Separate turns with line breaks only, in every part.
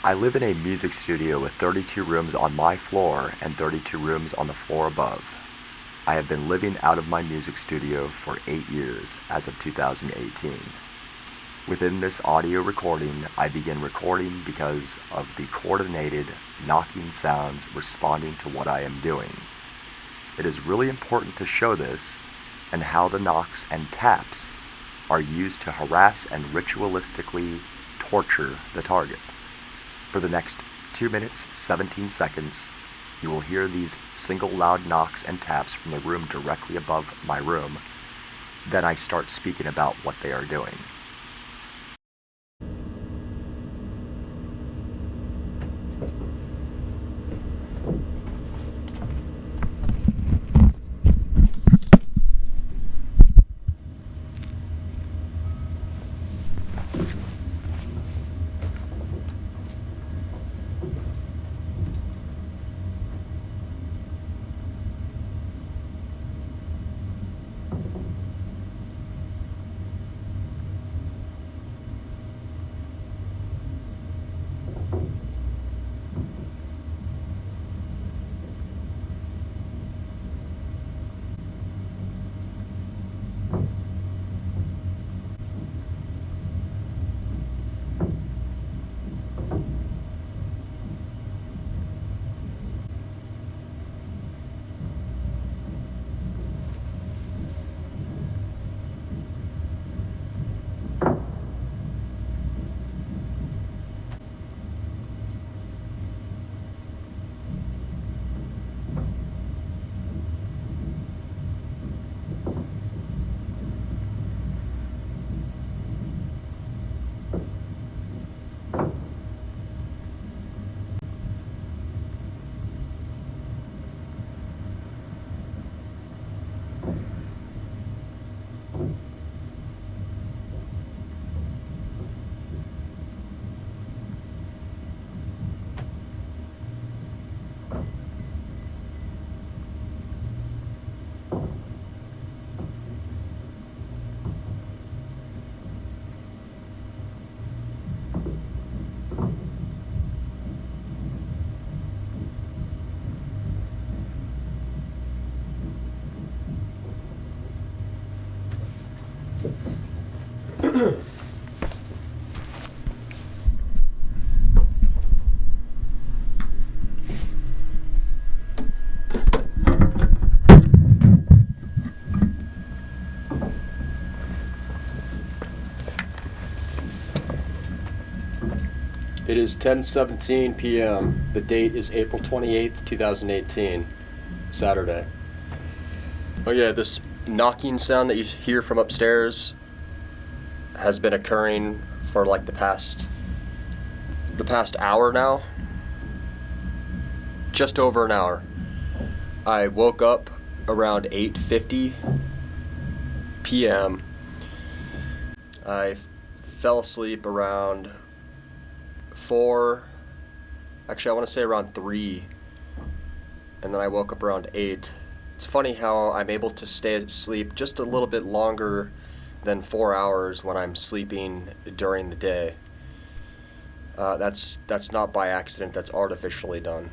I live in a music studio with 32 rooms on my floor and 32 rooms on the floor above. I have been living out of my music studio for 8 years as of 2018. Within this audio recording, I begin recording because of the coordinated knocking sounds responding to what I am doing. It is really important to show this and how the knocks and taps are used to harass and ritualistically torture the target. For the next 2 minutes, 17 seconds, you will hear these single loud knocks and taps from the room directly above my room. Then I start speaking about what they are doing.
It is 10:17 p.m. The date is April 28th, 2018, Saturday. Oh yeah, this knocking sound that you hear from upstairs has been occurring for like the past hour now. Just over an hour. I woke up around 8:50 p.m. I fell asleep around 4, actually I want to say around 3, and then I woke up around 8. It's funny how I'm able to stay asleep just a little bit longer than 4 hours when I'm sleeping during the day. That's not by accident, that's artificially done.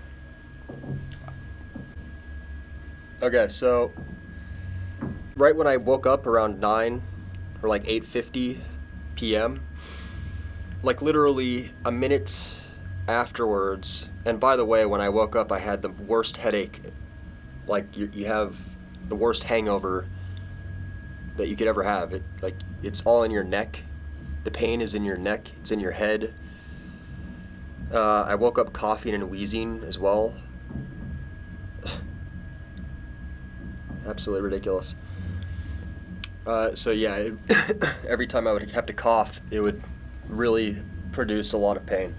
Okay, so right when I woke up around 9 or like 8:50 p.m., like literally a minute afterwards, and by the way, when I woke up I had the worst headache, like you have the worst hangover that you could ever have. It's all in your neck. The pain is in your neck, it's in your head. I woke up coughing and wheezing as well. Absolutely ridiculous. So yeah, every time I would have to cough, it would really produce a lot of pain.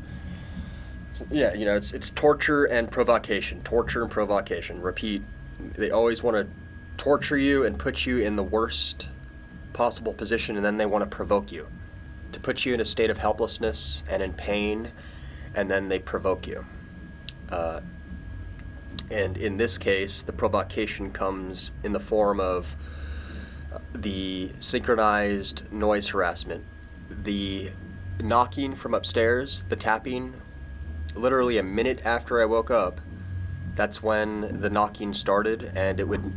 So, yeah, it's torture and provocation. Torture and provocation. Repeat. They always want to torture you and put you in the worst possible position, and then they want to provoke you, to put you in a state of helplessness and in pain, and then they provoke you. And in this case, the provocation comes in the form of the synchronized noise harassment, the knocking from upstairs, the tapping literally a minute after I woke up, that's when the knocking started, and it would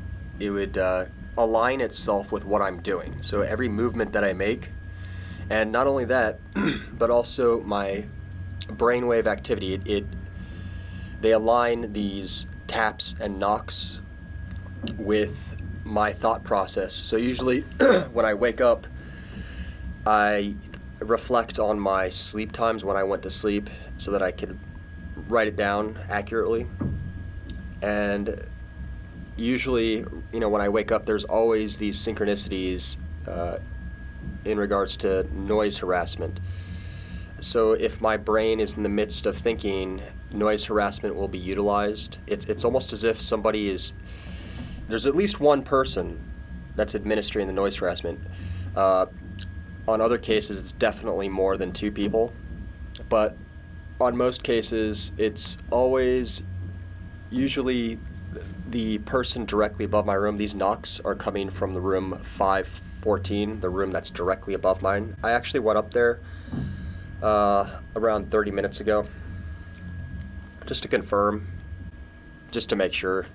align itself with what I'm doing. So every movement that I make, and not only that, but also my brainwave activity, they align these taps and knocks with my thought process. So usually when I wake up, I reflect on my sleep times when I went to sleep so that I could write it down accurately. And usually, when I wake up, there's always these synchronicities in regards to noise harassment. So if my brain is in the midst of thinking, noise harassment will be utilized. It's almost as if there's at least one person that's administering the noise harassment. On other cases, it's definitely more than two people. But on most cases, it's always usually the person directly above my room. These knocks are coming from the room 514, the room that's directly above mine. I actually went up there around 30 minutes ago just to confirm, just to make sure.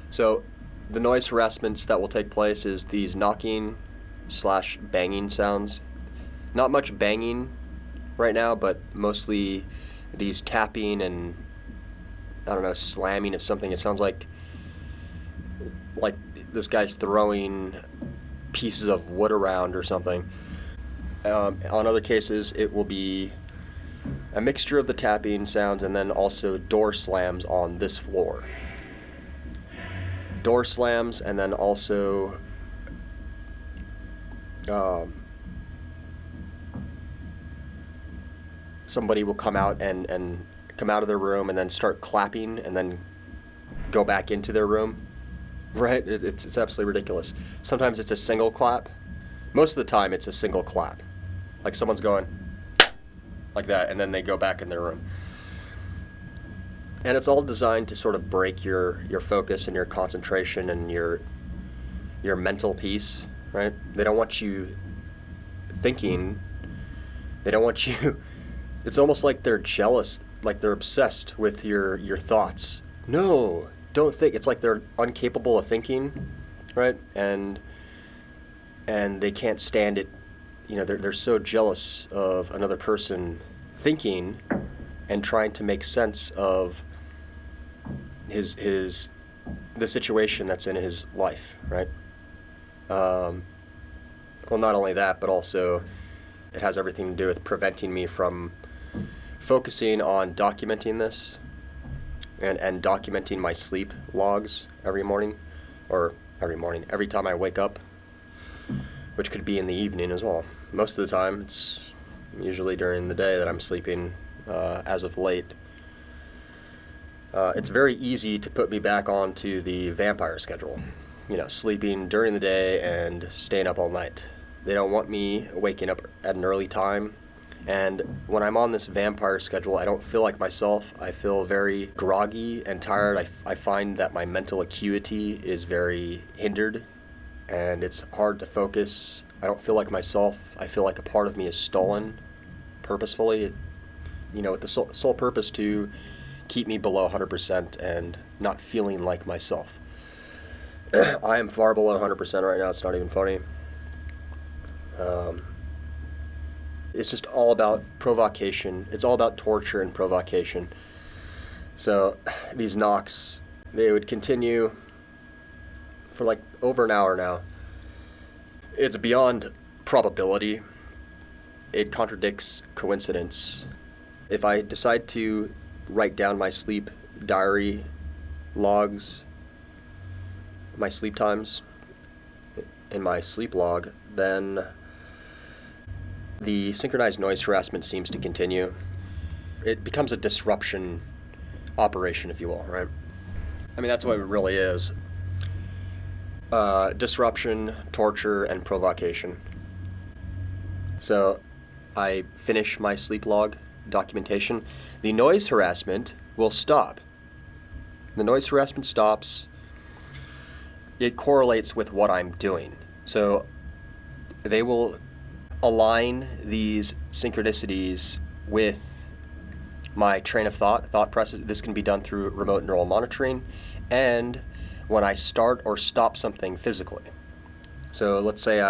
So the noise harassments that will take place is these knocking / banging sounds. Not much banging right now, but mostly these tapping and, I don't know, slamming of something. It sounds like this guy's throwing pieces of wood around or something. On other cases, it will be a mixture of the tapping sounds and then also door slams on this floor. Door slams, and then also somebody will come out and come out of their room and then start clapping and then go back into their room. Right? It's absolutely ridiculous. Sometimes it's a single clap. Most of the time it's a single clap. Like someone's going like that, and then they go back in their room. And it's all designed to sort of break your focus and your concentration and your mental peace, right? They don't want you thinking. They don't want you... It's almost like they're jealous, like they're obsessed with your thoughts. No, don't think. It's like they're incapable of thinking, right? And they can't stand it. They're so jealous of another person thinking and trying to make sense of the situation that's in his life, right? Well, not only that, but also it has everything to do with preventing me from focusing on documenting this and documenting my sleep logs every time I wake up, which could be in the evening as well. Most of the time, it's usually during the day that I'm sleeping as of late. It's very easy to put me back onto the vampire schedule, sleeping during the day and staying up all night. They don't want me waking up at an early time. And when I'm on this vampire schedule, I don't feel like myself. I feel very groggy and tired. I find that my mental acuity is very hindered, and it's hard to focus. I don't feel like myself. I feel like a part of me is stolen purposefully, with the sole purpose to keep me below 100% and not feeling like myself. I am far below 100% right now. It's not even funny. It's just all about provocation. It's all about torture and provocation. So these knocks, they would continue for like over an hour now. It's beyond probability. It contradicts coincidence. If I decide to write down my sleep diary logs, my sleep times in my sleep log, then the synchronized noise harassment seems to continue. It becomes a disruption operation, if you will, right? I mean, that's what it really is. Disruption, torture, and provocation. So I finish my sleep log documentation. The noise harassment will stop. The noise harassment stops. It correlates with what I'm doing. So they will align these synchronicities with my train of thought process. This can be done through remote neural monitoring, and when I start or stop something physically. So let's say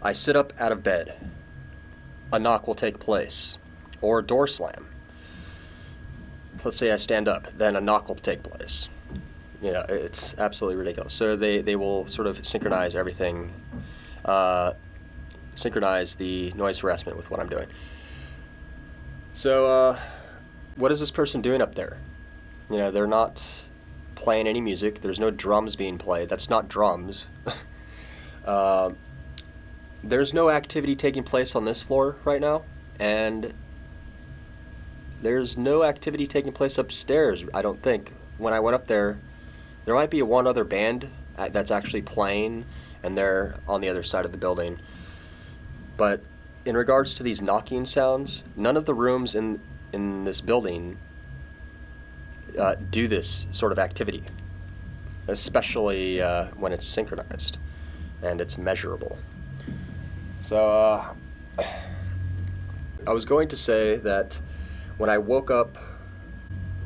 I sit up out of bed, a knock will take place, or a door slam. Let's say I stand up, then a knock will take place. It's absolutely ridiculous. So they will sort of synchronize everything, synchronize the noise harassment with what I'm doing. So what is this person doing up there? They're not playing any music. There's no drums being played. That's not drums. There's no activity taking place on this floor right now, and there's no activity taking place upstairs, I don't think. When I went up there might be one other band that's actually playing, and they're on the other side of the building. But in regards to these knocking sounds, none of the rooms in this building do this sort of activity, especially when it's synchronized and it's measurable. So I was going to say that when I woke up,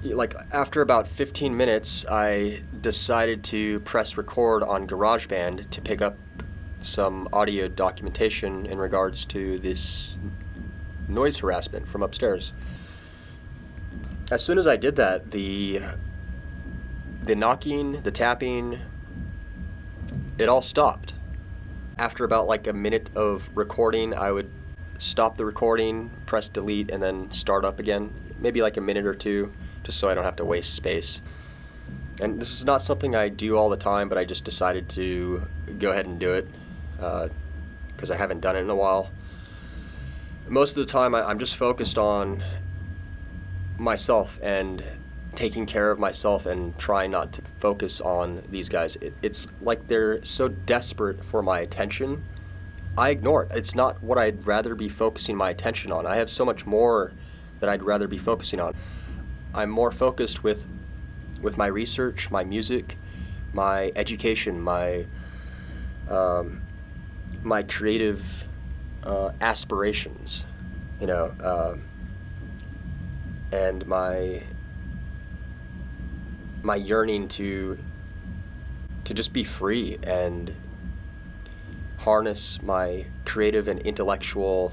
like after about 15 minutes, I decided to press record on GarageBand to pick up some audio documentation in regards to this noise harassment from upstairs. As soon as I did that, the knocking, the tapping, it all stopped. After about like a minute of recording, I would stop the recording, press delete, and then start up again. Maybe like a minute or two, just so I don't have to waste space. And this is not something I do all the time, but I just decided to go ahead and do it because I haven't done it in a while. Most of the time, I'm just focused on myself and taking care of myself and trying not to focus on these guys. It's like they're so desperate for my attention. I ignore it. It's not what I'd rather be focusing my attention on. I have so much more that I'd rather be focusing on. I'm more focused with my research, my music, my education, my creative aspirations, and my yearning to just be free and harness my creative and intellectual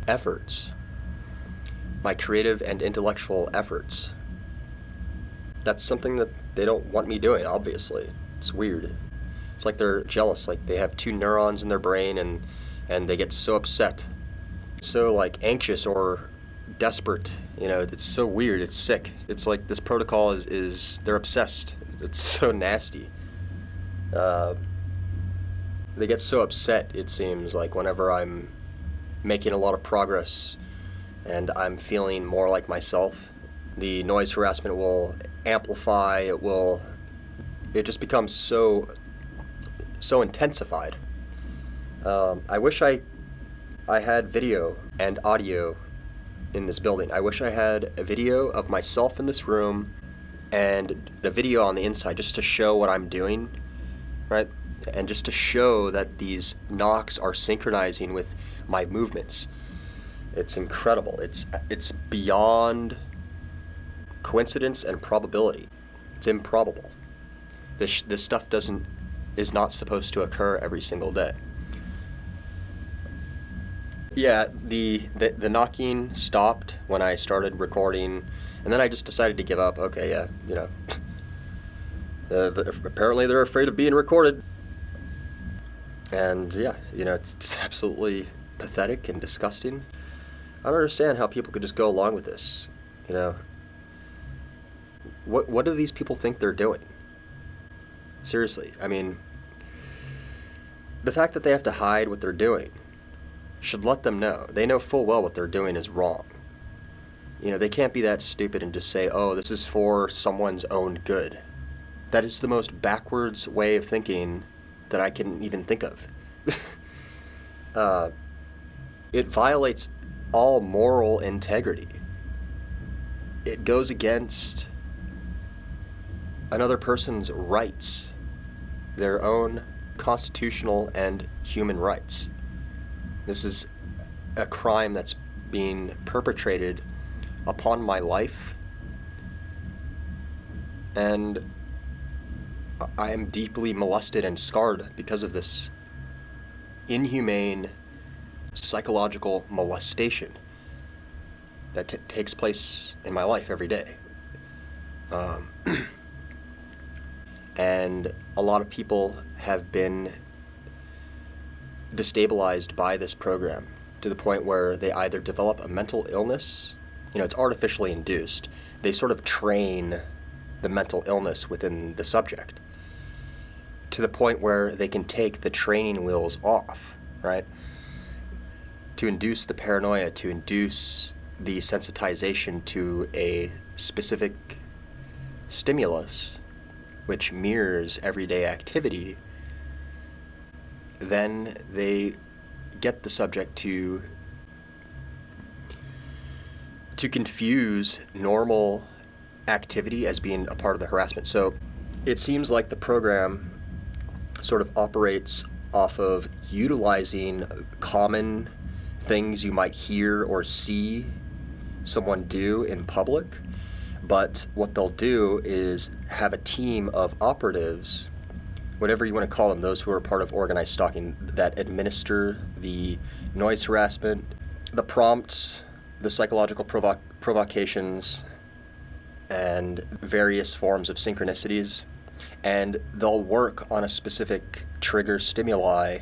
efforts. My creative and intellectual efforts. That's something that they don't want me doing, obviously. It's weird. It's like they're jealous, like they have two neurons in their brain and they get so upset, so like anxious or desperate. It's so weird. It's sick. It's like this protocol is they're obsessed. It's so nasty. They get so upset, it seems like, whenever I'm making a lot of progress and I'm feeling more like myself. The noise harassment will amplify. It just becomes so intensified. I wish I had video and audio in this building. I wish I had a video of myself in this room and a video on the inside just to show what I'm doing, right? And just to show that these knocks are synchronizing with my movements. It's incredible. It's beyond coincidence and probability. It's improbable. This stuff is not supposed to occur every single day. Yeah, the knocking stopped when I started recording, and then I just decided to give up. Okay, yeah, apparently they're afraid of being recorded. And yeah, it's absolutely pathetic and disgusting. I don't understand how people could just go along with this. What do these people think they're doing? Seriously, I mean, the fact that they have to hide what they're doing should let them know. They know full well what they're doing is wrong. They can't be that stupid and just say, oh, this is for someone's own good. That is the most backwards way of thinking that I can even think of. It violates all moral integrity. It goes against another person's rights, their own constitutional and human rights. This is a crime that's being perpetrated upon my life, and I am deeply molested and scarred because of this inhumane psychological molestation that takes place in my life every day. And a lot of people have been destabilized by this program to the point where they either develop a mental illness, it's artificially induced. They sort of train the mental illness within the subject to the point where they can take the training wheels off, right? To induce the paranoia, to induce the sensitization to a specific stimulus which mirrors everyday activity, then they get the subject to confuse normal activity as being a part of the harassment. So it seems like the program sort of operates off of utilizing common things you might hear or see someone do in public, but what they'll do is have a team of operatives, whatever you want to call them, those who are part of organized stalking, that administer the noise harassment, the prompts, the psychological provocations, and various forms of synchronicities. And they'll work on a specific trigger stimuli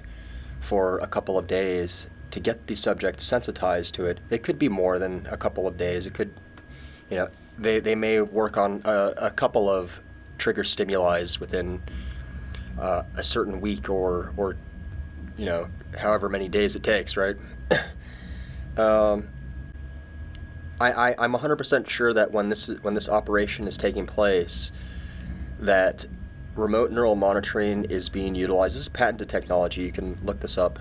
for a couple of days to get the subject sensitized to it. It could be more than a couple of days. It could, they may work on a couple of trigger stimuli within a certain week or however many days it takes, right? I'm 100% sure that when this operation is taking place, that remote neural monitoring is being utilized. This is patented technology. You can look this up.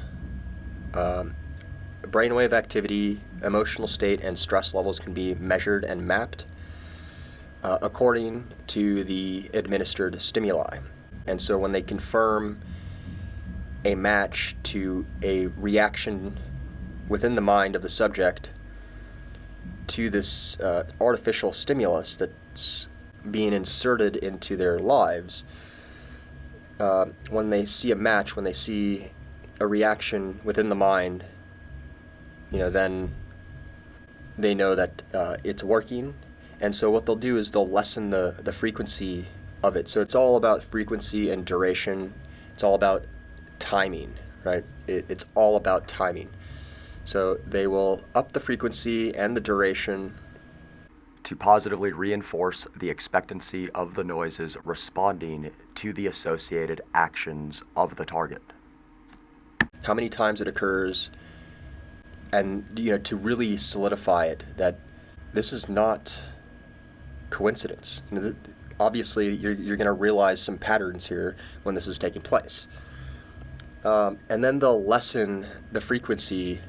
Brainwave activity, emotional state, and stress levels can be measured and mapped according to the administered stimuli. And so when they confirm a match to a reaction within the mind of the subject to this artificial stimulus that's being inserted into their lives, when they see a match, when they see a reaction within the mind, then they know that it's working. And so what they'll do is they'll lessen the frequency of it. So it's all about frequency and duration. It's all about timing, right? It's all about timing. So they will up the frequency and the duration
to positively reinforce the expectancy of the noises responding to the associated actions of the target.
How many times it occurs, and to really solidify it that this is not coincidence. Obviously, you're going to realize some patterns here when this is taking place, and then they'll lessen the frequency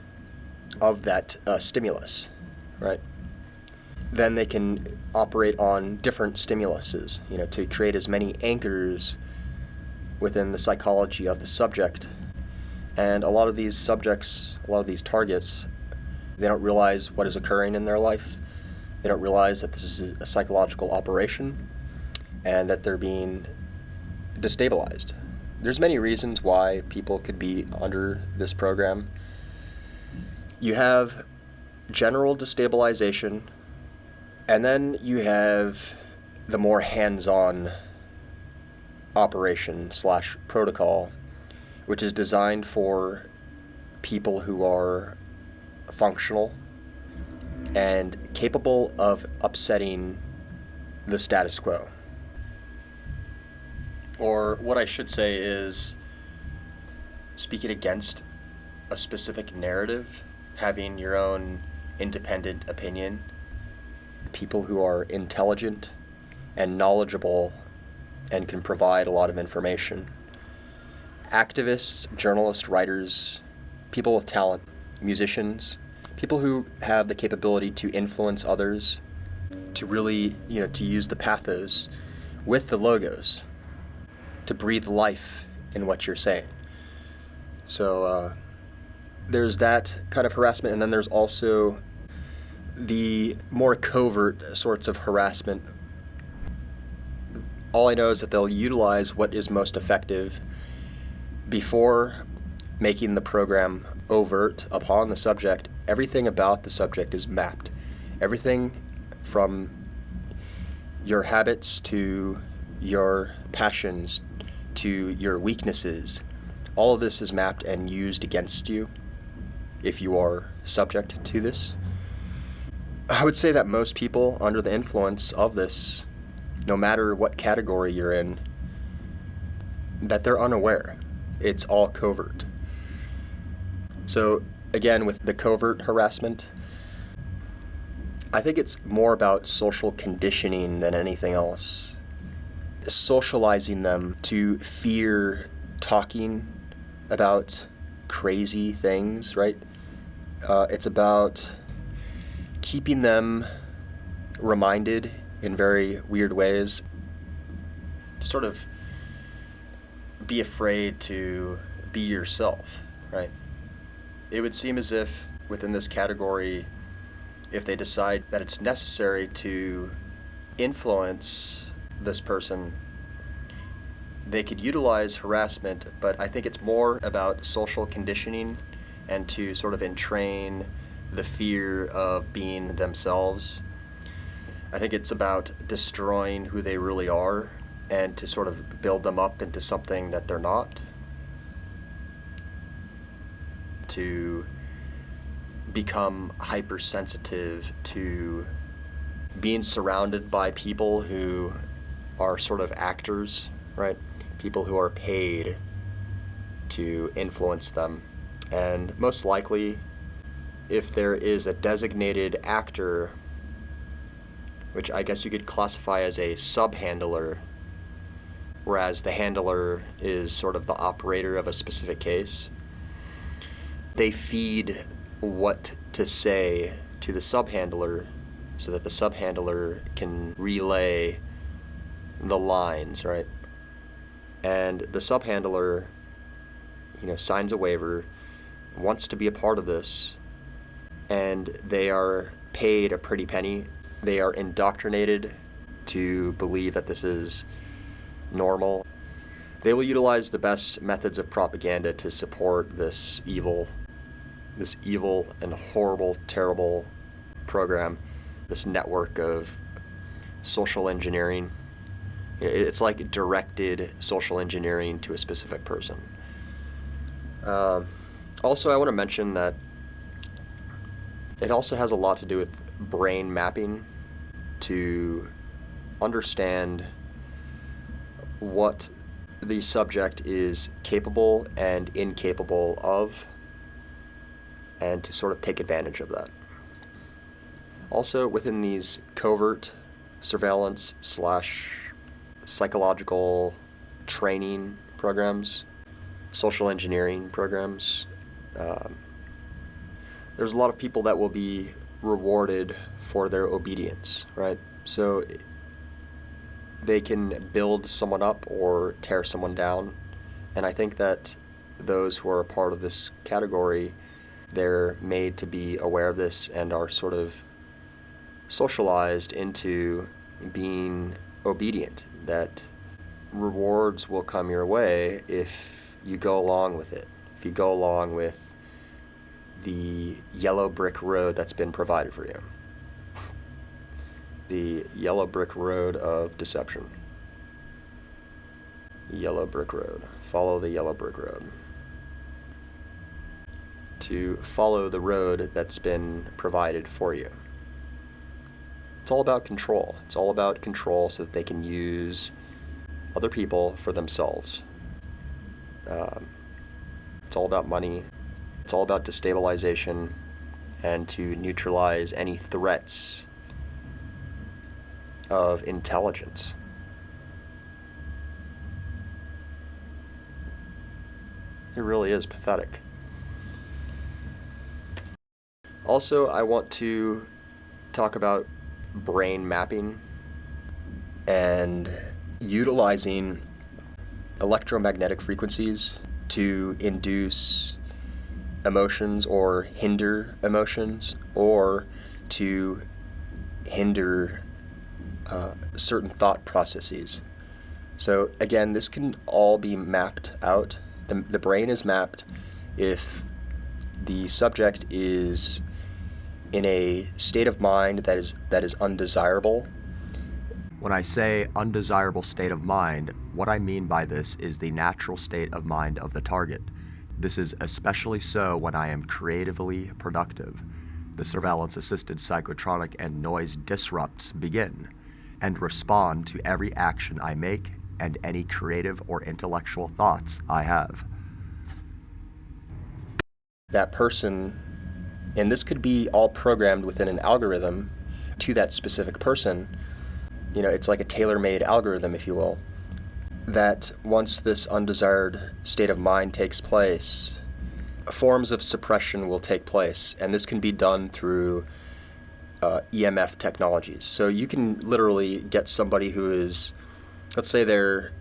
of that stimulus, right? Then they can operate on different stimuluses, to create as many anchors within the psychology of the subject. And a lot of these subjects, a lot of these targets, they don't realize what is occurring in their life. They don't realize that this is a psychological operation and that they're being destabilized. There's many reasons why people could be under this program. You have general destabilization, and then you have the more hands-on operation / protocol, which is designed for people who are functional and capable of upsetting the status quo. Or what I should say is speaking against a specific narrative, having your own independent opinion. People who are intelligent and knowledgeable and can provide a lot of information. Activists, journalists, writers, people with talent, musicians, people who have the capability to influence others, to really, to use the pathos with the logos, to breathe life in what you're saying. So there's that kind of harassment, and then there's also the more covert sorts of harassment. All I know is that they'll utilize what is most effective before making the program overt upon the subject. Everything about the subject is mapped. Everything from your habits to your passions to your weaknesses, all of this is mapped and used against you if you are subject to this. I would say that most people under the influence of this, no matter what category you're in, that they're unaware. It's all covert. So again, with the covert harassment, I think it's more about social conditioning than anything else. Socializing them to fear talking about crazy things, right? It's about keeping them reminded in very weird ways, to sort of be afraid to be yourself, right? It would seem as if within this category, if they decide that it's necessary to influence this person, they could utilize harassment, but I think it's more about social conditioning and to sort of entrain the fear of being themselves. I think it's about destroying who they really are and to sort of build them up into something that they're not. To become hypersensitive to being surrounded by people who are sort of actors, right? People who are paid to influence them. And most likely, if there is a designated actor, which I guess you could classify as a sub-handler, whereas the handler is sort of the operator of a specific case, they feed what to say to the sub-handler so that the sub-handler can relay the lines, right? And the sub-handler, signs a waiver, wants to be a part of this, and they are paid a pretty penny. They are indoctrinated to believe that this is normal. They will utilize the best methods of propaganda to support this evil and horrible, terrible program, this network of social engineering. It's like directed social engineering to a specific person. Also, I want to mention that it also has a lot to do with brain mapping to understand what the subject is capable and incapable of, and to sort of take advantage of that. Also, within these covert surveillance / psychological training programs, social engineering programs, there's a lot of people that will be rewarded for their obedience, right? So they can build someone up or tear someone down. And I think that those who are a part of this category, they're made to be aware of this and are sort of socialized into being obedient, that rewards will come your way if you go along with it, if you go along with the yellow brick road that's been provided for you. The yellow brick road of deception. Yellow brick road. Follow the yellow brick road. To follow the road that's been provided for you. It's all about control. It's all about control so that they can use other people for themselves. It's all about money. It's all about destabilization and to neutralize any threats of intelligence. It really is pathetic. Also, I want to talk about brain mapping and utilizing electromagnetic frequencies to induce emotions or hinder emotions, or to hinder certain thought processes. So again, this can all be mapped out. The brain is mapped if the subject is in a state of mind that is undesirable.
When I say undesirable state of mind, what I mean by this is the natural state of mind of the target. This is especially so when I am creatively productive. The surveillance-assisted psychotronic and noise disrupts begin and respond to every action I make and any creative or intellectual thoughts I have.
That person, and this could be all programmed within an algorithm to that specific person. It's like a tailor-made algorithm, if you will, that once this undesired state of mind takes place, forms of suppression will take place, and this can be done through EMF technologies. So you can literally get somebody who is, let's say they're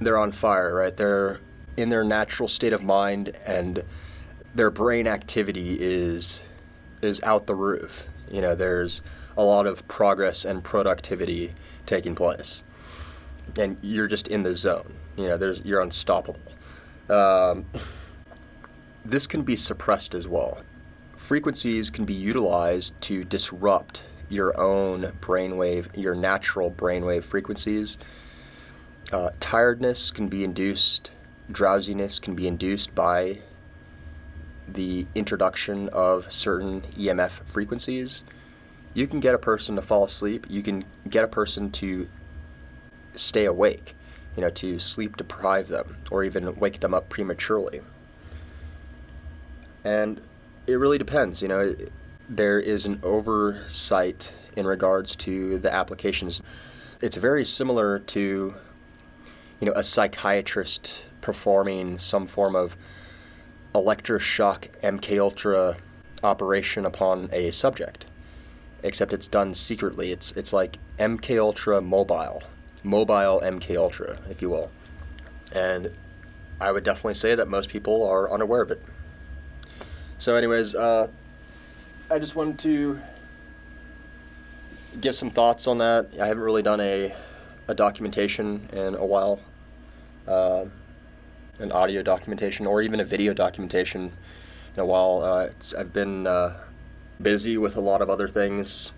on fire, right? They're in their natural state of mind, and their brain activity is out the roof. There's a lot of progress and productivity taking place, and you're just in the zone. You're unstoppable. This can be suppressed as well. Frequencies can be utilized to disrupt your own brainwave, your natural brainwave frequencies. Tiredness can be induced, drowsiness can be induced by the introduction of certain EMF frequencies. You can get a person to fall asleep. You can get a person to stay awake, to sleep deprive them or even wake them up prematurely. And it really depends. There is an oversight in regards to the applications. It's very similar to, a psychiatrist performing some form of electroshock MKUltra operation upon a subject, except it's done secretly. It's like MKUltra mobile MKUltra, if you will. And I would definitely say that most people are unaware of it. So anyways, I just wanted to give some thoughts on that. I haven't really done a documentation in a while, an audio documentation or even a video documentation in a while. I've been busy with a lot of other things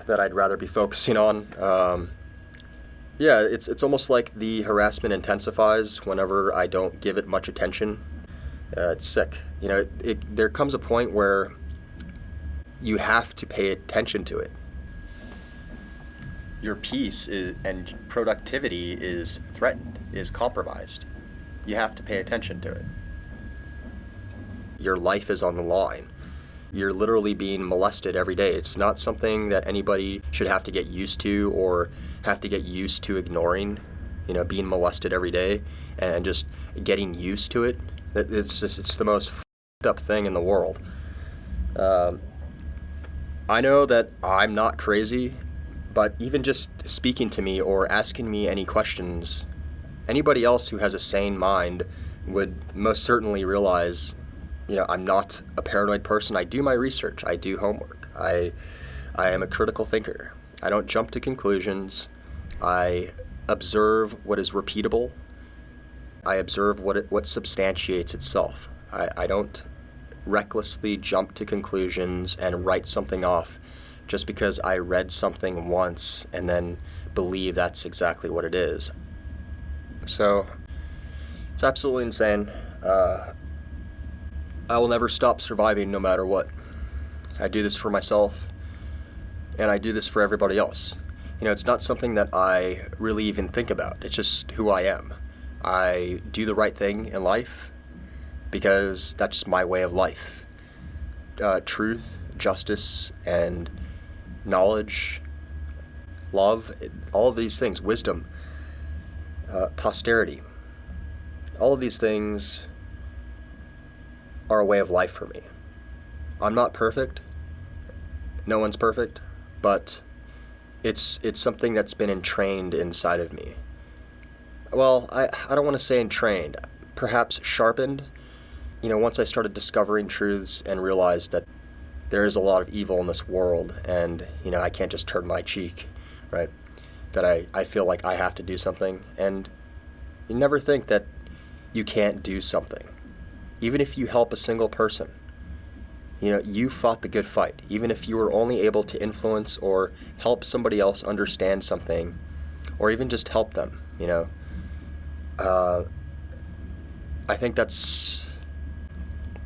that I'd rather be focusing on. It's almost like the harassment intensifies whenever I don't give it much attention. It's sick. There comes a point where you have to pay attention to it. Your peace and productivity is threatened, is compromised. You have to pay attention to it. Your life is on the line. You're literally being molested every day. It's not something that anybody should have to get used to or have to get used to ignoring, being molested every day and just getting used to it. It's the most f***ed up thing in the world. I know that I'm not crazy, but even just speaking to me or asking me any questions, anybody else who has a sane mind would most certainly realize, I'm not a paranoid person. I do my research. I do homework. I am a critical thinker. I don't jump to conclusions. I observe what is repeatable. I observe what substantiates itself. I don't recklessly jump to conclusions and write something off just because I read something once and then believe that's exactly what it is. So it's absolutely insane. I will never stop surviving no matter what. I do this for myself, and I do this for everybody else. It's not something that I really even think about. It's just who I am. I do the right thing in life because that's just my way of life. Truth, justice, and knowledge, love, all of these things, wisdom, posterity, all of these things are a way of life for me. I'm not perfect. No one's perfect, but it's something that's been entrained inside of me. Well, I don't want to say entrained, perhaps sharpened, once I started discovering truths and realized that there is a lot of evil in this world, and, I can't just turn my cheek, right? That I feel like I have to do something, and you never think that you can't do something. Even if you help a single person, you fought the good fight. Even if you were only able to influence or help somebody else understand something, or even just help them, I think that's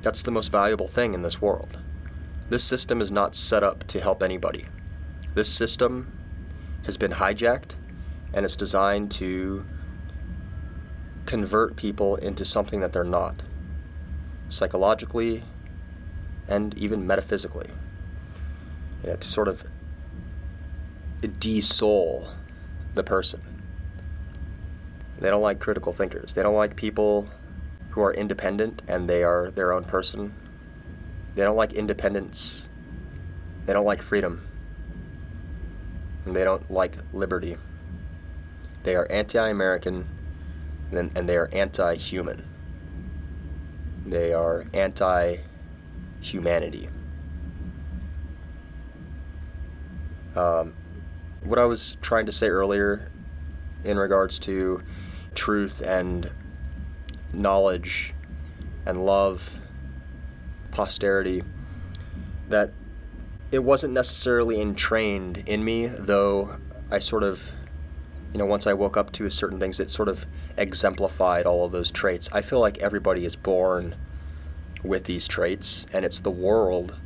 the most valuable thing in this world. This system is not set up to help anybody. This system has been hijacked, and it's designed to convert people into something that they're not, psychologically and even metaphysically. To sort of de-soul the person. They don't like critical thinkers. They don't like people who are independent and they are their own person. They don't like independence. They don't like freedom. And they don't like liberty. They are anti-American, and they are anti-human. They are anti-humanity. What I was trying to say earlier in regards to truth and knowledge and love, posterity, that it wasn't necessarily entrained in me, though I sort of, once I woke up to certain things, it sort of exemplified all of those traits. I feel like everybody is born with these traits, and it's the world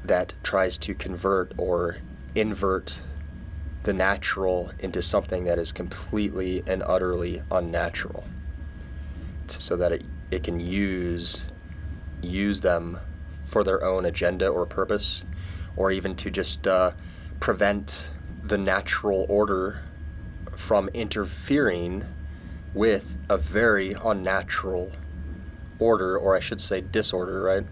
that tries to convert or invert the natural into something that is completely and utterly unnatural, so that it can use them for their own agenda or purpose, or even to just prevent the natural order from interfering with a very unnatural order, or I should say disorder, right?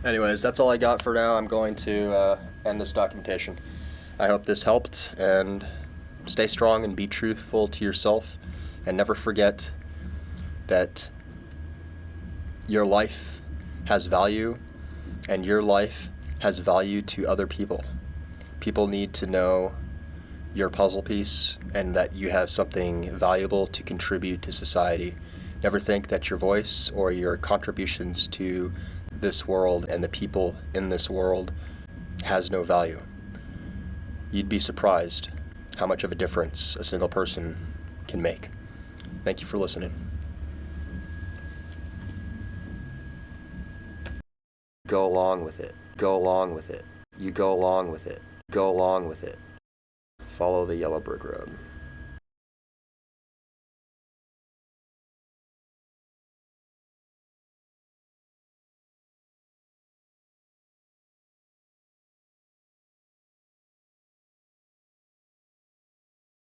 Anyways, that's all I got for now. I'm going to end this documentation. I hope this helped, and stay strong and be truthful to yourself, and never forget that your life has value, and your life has value to other people. People need to know your puzzle piece and that you have something valuable to contribute to society. Never think that your voice or your contributions to this world and the people in this world has no value. You'd be surprised how much of a difference a single person can make. Thank you for listening. Go along with it. Go along with it. You go along with it. Go along with it. Follow the yellow brick road.